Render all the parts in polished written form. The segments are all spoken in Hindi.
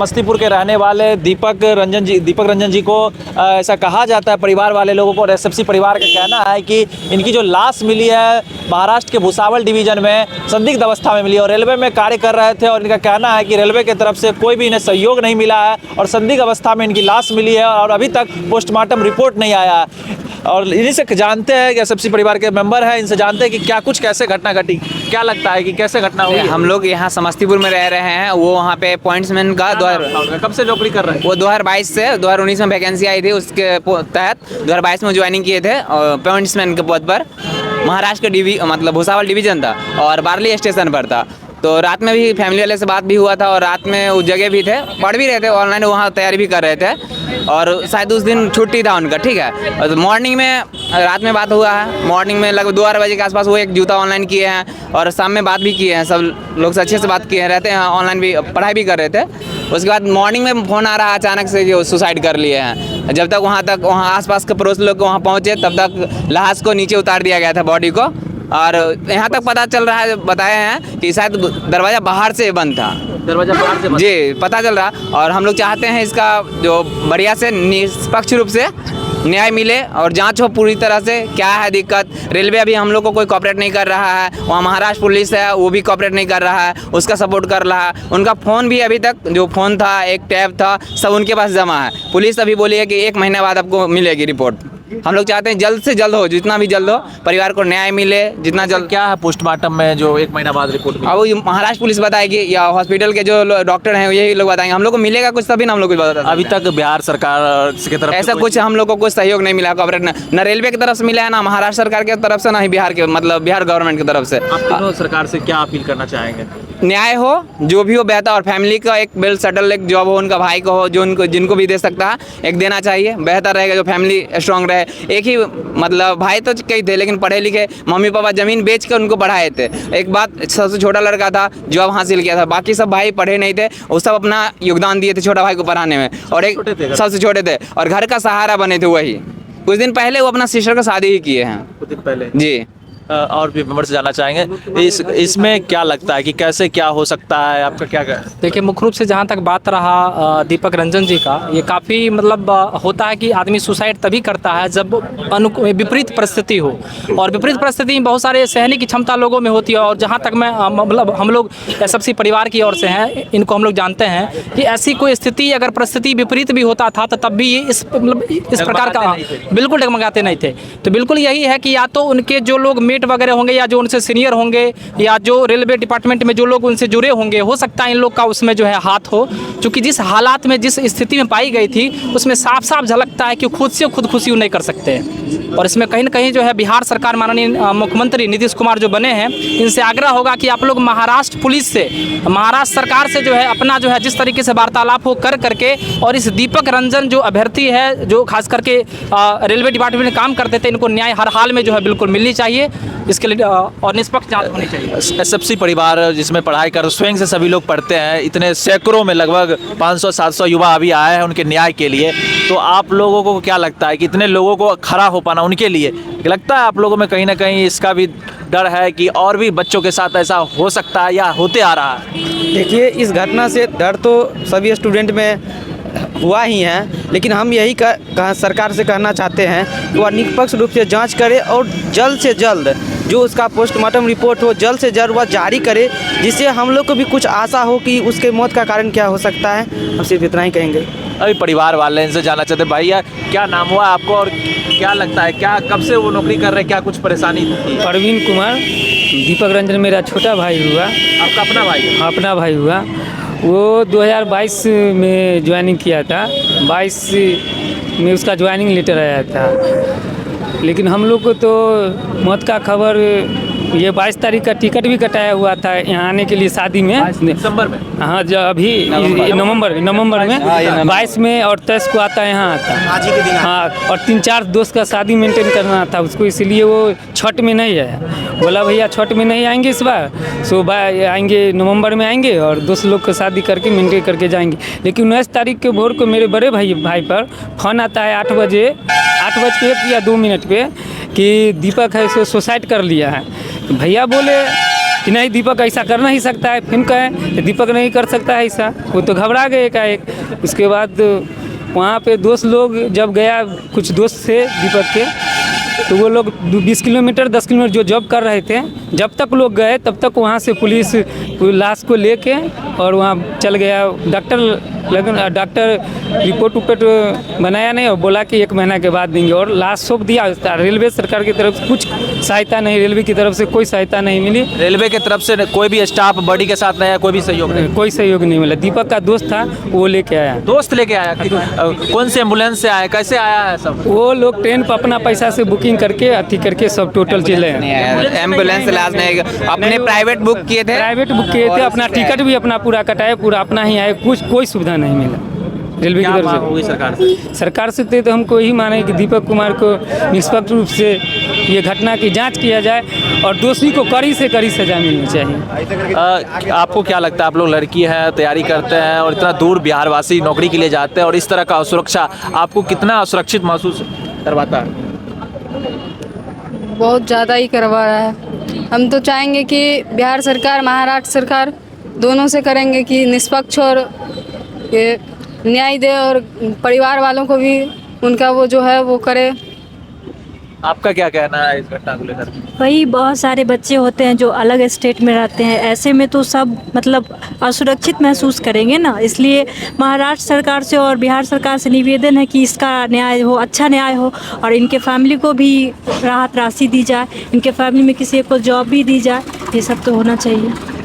समस्तीपुर के रहने वाले दीपक रंजन जी को ऐसा कहा जाता है, परिवार वाले लोगों को, एसएफसी परिवार का कहना है कि इनकी जो लाश मिली है महाराष्ट्र के भुसावल डिवीज़न में संदिग्ध अवस्था में मिली और रेलवे में कार्य कर रहे थे और इनका कहना है कि रेलवे की तरफ से कोई भी इन्हें सहयोग नहीं मिला है और संदिग्ध अवस्था में इनकी लाश मिली है और अभी तक पोस्टमार्टम रिपोर्ट नहीं आया है। और इन्हीं से जानते हैं कि एसएफसी परिवार के मेंबर हैं, इनसे जानते हैं कि क्या कुछ कैसे घटना घटी, क्या लगता है कि कैसे घटना हुई। हम लोग यहाँ समस्तीपुर में रह रहे हैं, वो वहाँ पे पॉइंट्समैन का कब से नौकरी कर रहे हैं? वो 2022 से 2019 में वैकेंसी आई थी, उसके तहत 2022 में ज्वाइनिंग किए थे और पॉइंट्समैन के पद पर महाराष्ट्र का मतलब भुसावल डिवीजन था और बारली स्टेशन पर था। तो रात में भी फैमिली वाले से बात भी हुआ था और रात में उस जगह भी थे, पढ़ भी रहे थे, ऑनलाइन वहाँ तैयारी भी कर रहे थे और शायद उस दिन छुट्टी था उनका, ठीक है। और मॉर्निंग में रात में बात हुआ है, मॉर्निंग में लगभग 2 बजे के आसपास वो एक जूता ऑनलाइन किए हैं और शाम में बात भी किए हैं, सब लोग से अच्छे से बात किए रहते हैं, ऑनलाइन भी पढ़ाई भी कर रहे थे। उसके बाद मॉर्निंग में फ़ोन आ रहा अचानक से कि वो सुसाइड कर लिए हैं। जब तक वहाँ आसपास के पड़ोस लोग वहाँ पहुँचे तब तक लाश को नीचे उतार दिया गया था, बॉडी को। और यहाँ तक पता चल रहा है, बताए हैं कि शायद दरवाज़ा बाहर से बंद था, दरवाजा बाहर से बंद। जी पता चल रहा। और हम लोग चाहते हैं इसका जो बढ़िया से निष्पक्ष रूप से न्याय मिले और जांच हो पूरी तरह से, क्या है दिक्कत। रेलवे अभी हम लोग को कोई कॉपरेट नहीं कर रहा है, वहाँ महाराष्ट्र पुलिस है वो भी कॉपरेट नहीं कर रहा है, उसका सपोर्ट कर रहा है। उनका फ़ोन भी अभी तक, जो फ़ोन था, एक टैब था, सब उनके पास जमा है। पुलिस अभी बोली है कि 1 महीने बाद आपको मिलेगी रिपोर्ट। हम लोग चाहते हैं जल्द से जल्द हो, जितना भी जल्द हो परिवार को न्याय मिले, जितना जल्द। क्या है पोस्टमार्टम में जो 1 महीना बाद रिपोर्ट मिली? अब वो महाराष्ट्र पुलिस बताएगी या हॉस्पिटल के जो डॉक्टर हैं यही लोग बताएंगे। हम लोग को मिलेगा कुछ तभी ना हम लोग कुछ बता। अभी तक बिहार सरकार की तरफ ऐसा कुछ हम लोग को कुछ सहयोग नहीं मिला, कॉपरेट न रेलवे की तरफ से मिला है, ना महाराष्ट्र सरकार की तरफ से, ना ही बिहार के मतलब बिहार गवर्नमेंट की तरफ से। आप तीनों सरकार से क्या अपील करना चाहेंगे? न्याय हो, जो भी हो बेहतर, और फैमिली का एक वेल सेटल एक जॉब हो, उनका भाई को हो, जो उनको जिनको भी दे सकता है एक देना चाहिए, बेहतर रहेगा, जो फैमिली स्ट्रांग रहे। एक ही मतलब भाई तो कई थे लेकिन पढ़े लिखे, मम्मी पापा ज़मीन बेच कर उनको पढ़ाए थे। एक बात, सबसे छोटा लड़का था, जॉब हासिल किया था, बाकी सब भाई पढ़े नहीं थे, वो सब अपना योगदान दिए थे छोटा भाई को पढ़ाने में, और एक सबसे छोटे थे और घर का सहारा बने थे वही। कुछ दिन पहले वो अपना सिस्टर का शादी ही किए हैं, कुछ दिन पहले जी। और भी मेंबर से जानना चाहेंगे इसमें क्या लगता है कि कैसे क्या हो सकता है, आपका क्या कहना है? देखिए, मुख्य रूप से जहाँ तक बात रहा दीपक रंजन जी का, ये काफ़ी मतलब होता है कि आदमी सुसाइड तभी करता है जब विपरीत परिस्थिति हो, और विपरीत परिस्थिति में बहुत सारे सहने की क्षमता लोगों में होती है। और जहाँ तक मैं मतलब हम लोग एसएफसी परिवार की ओर से हैं, इनको हम लोग जानते हैं कि ऐसी कोई स्थिति अगर परिस्थिति विपरीत भी होता था तो तब भी ये इस प्रकार का बिल्कुल डगमगाते नहीं थे। तो बिल्कुल यही है कि या तो उनके जो लोग मेट वगैरह होंगे या जो उनसे सीनियर होंगे या जो रेलवे डिपार्टमेंट में जो लोग उनसे जुड़े होंगे, हो सकता है इन लोग का उसमें जो है हाथ हो, क्योंकि जिस हालात में जिस स्थिति में पाई गई थी उसमें साफ साफ झलकता है कि खुद से खुदकुशी नहीं कर सकते। और इसमें कहीं ना कहीं जो है बिहार सरकार, माननीय मुख्यमंत्री नीतीश कुमार जो बने हैं, इनसे आग्रह होगा कि आप लोग महाराष्ट्र पुलिस से, महाराष्ट्र सरकार से जो है अपना जो है जिस तरीके से वार्तालाप हो कर करके, और इस दीपक रंजन जो अभ्यर्थी है, जो खास करके रेलवे डिपार्टमेंट में काम करते थे, इनको न्याय हर हाल में जो है बिल्कुल मिलनी चाहिए। इसके लिए और निष्पक्ष जांच होनी चाहिए। एसएफसी परिवार जिसमें पढ़ाई कर स्वयं से सभी लोग पढ़ते हैं, इतने सैकड़ों में लगभग 500-700 युवा अभी आए हैं उनके न्याय के लिए, तो आप लोगों को क्या लगता है कि इतने लोगों को खड़ा हो पाना उनके लिए, लगता है आप लोगों में कहीं ना कहीं इसका भी डर है कि और भी बच्चों के साथ ऐसा हो सकता है या होते आ रहा है? देखिए, इस घटना से डर तो सभी स्टूडेंट में हुआ ही है, लेकिन हम यही सरकार से कहना चाहते हैं कि वह निष्पक्ष रूप से जांच करे और जल्द से जल्द जो उसका पोस्टमार्टम रिपोर्ट हो जल्द से जल्द वह जारी करे, जिससे हम लोग को भी कुछ आशा हो कि उसके मौत का कारण क्या हो सकता है। हम सिर्फ इतना ही कहेंगे। अभी परिवार वाले इनसे जानना चाहते हैं, भैया क्या नाम हुआ आपको और क्या लगता है, क्या कब से वो नौकरी कर रहे हैं, क्या कुछ परेशानी थी? परवीन कुमार, दीपक रंजन मेरा छोटा भाई हुआ। आपका अपना भाई? हाँ, अपना भाई हुआ। वो 2022 में ज्वाइनिंग किया था, 22 में उसका ज्वाइनिंग लेटर आया था, लेकिन हम लोग को तो मौत का खबर, ये 22 तारीख का टिकट भी कटाया हुआ था यहाँ आने के लिए शादी में, दिसंबर में। हाँ, जो अभी नवंबर में 22 में और 23 को आता है, यहाँ आता आज ही के दिन। हाँ, और 3-4 दोस्त का शादी मेंटेन करना था उसको, इसलिए वो छठ में नहीं है। बोला भैया छठ में नहीं आएंगे इस बार, सो आएंगे नवंबर में आएंगे और दोस्त लोग का शादी करके मेंटेन करके जाएंगे। लेकिन 19 तारीख के भोर को मेरे बड़े भाई पर फ़ोन आता है 8 बज के 1 या 2 मिनट पे कि दीपक है सो सुसाइड कर लिया है। तो भैया बोले कि नहीं दीपक ऐसा कर नहीं सकता है, फिर कहें कि दीपक नहीं कर सकता है ऐसा, वो तो घबरा गए एकाएक। उसके बाद वहाँ पे दोस्त लोग जब गया, कुछ दोस्त थे दीपक के, तो वो लोग 20 किलोमीटर 10 किलोमीटर जो जॉब कर रहे थे, जब तक लोग गए तब तक वहाँ से पुलिस लाश को लेके और वहाँ चल गया। डॉक्टर रिपोर्ट उपोर्ट बनाया नहीं और बोला कि 1 महीना के बाद देंगे, और लाश सौंप दिया। रेलवे सरकार की तरफ से कुछ सहायता नहीं, रेलवे की तरफ से कोई सहायता नहीं मिली। रेलवे की तरफ से कोई भी स्टाफ बॉडी के साथ नहीं आया, कोई भी सहयोग नहीं? कोई सहयोग नहीं मिला। दीपक का दोस्त था, वो लेके आया। दोस्त लेके आया? कौन से एम्बुलेंस से आया, कैसे आया है सब? वो लोग ट्रेन पर अपना पैसा से बुकिंग करके अथी करके सब टोटल चले एम्बुलेंस इलाज नहीं, अपने प्राइवेट बुक किए थे, प्राइवेट बुक किए थे, अपना टिकट भी अपना पूरा कटाए, पूरा अपना ही आए, कुछ कोई सुविधा नहीं मिला रेलवे की क्या तरफ मांग से। होगी सरकार से? सरकार से तो हमको यही माने कि दीपक कुमार को निष्पक्ष रूप से ये घटना की जांच किया जाए और दोषी को कड़ी से कड़ी सजा मिलनी चाहिए। आपको क्या लगता है, आप लोग लड़की हैं, तैयारी करते हैं और इतना दूर बिहारवासी नौकरी के लिए जाते हैं और इस तरह का असुरक्षा आपको कितना असुरक्षित महसूस करवाता है? बहुत ज़्यादा ही करवा रहा है। हम तो चाहेंगे कि बिहार सरकार, महाराष्ट्र सरकार दोनों से करेंगे कि निष्पक्ष और ये न्याय दे, और परिवार वालों को भी उनका वो जो है वो करे। आपका क्या कहना है इस घटना को लेकर? वही बहुत सारे बच्चे होते हैं जो अलग स्टेट में रहते हैं, ऐसे में तो सब मतलब असुरक्षित महसूस करेंगे ना। इसलिए महाराष्ट्र सरकार से और बिहार सरकार से निवेदन है कि इसका न्याय हो, अच्छा न्याय हो, और इनके फैमिली को भी राहत राशि दी जाए, इनके फैमिली में किसी को जॉब भी दी जाए, ये सब तो होना चाहिए।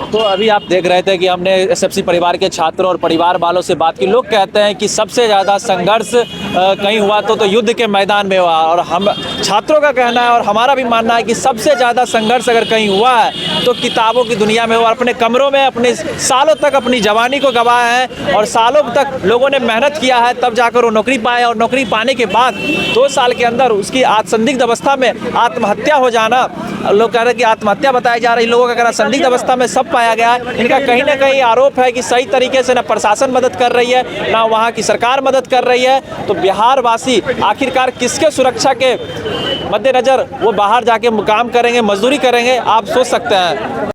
तो अभी आप देख रहे थे कि हमने एसएफसी परिवार के छात्रों और परिवार वालों से बात की। लोग कहते हैं कि सबसे ज़्यादा संघर्ष कहीं हुआ तो युद्ध के मैदान में हुआ, और हम छात्रों का कहना है और हमारा भी मानना है कि सबसे ज़्यादा संघर्ष अगर कहीं हुआ है तो किताबों की दुनिया में हुआ। अपने कमरों में अपने सालों तक अपनी जवानी को गंवाया है और सालों तक लोगों ने मेहनत किया है, तब जाकर वो नौकरी पाए, और नौकरी पाने के बाद 2 साल के अंदर उसकी संदिग्ध अवस्था में आत्महत्या हो जाना। लोग कह रहे हैं कि आत्महत्या बताई जा रही, लोगों का कहना संदिग्ध अवस्था में सब पाया गया है। इनका कहीं ना कहीं आरोप है कि सही तरीके से ना प्रशासन मदद कर रही है, ना वहाँ की सरकार मदद कर रही है। तो बिहार वासी आखिरकार किसके सुरक्षा के मद्देनजर वो बाहर जाके काम करेंगे, मजदूरी करेंगे, आप सोच सकते हैं।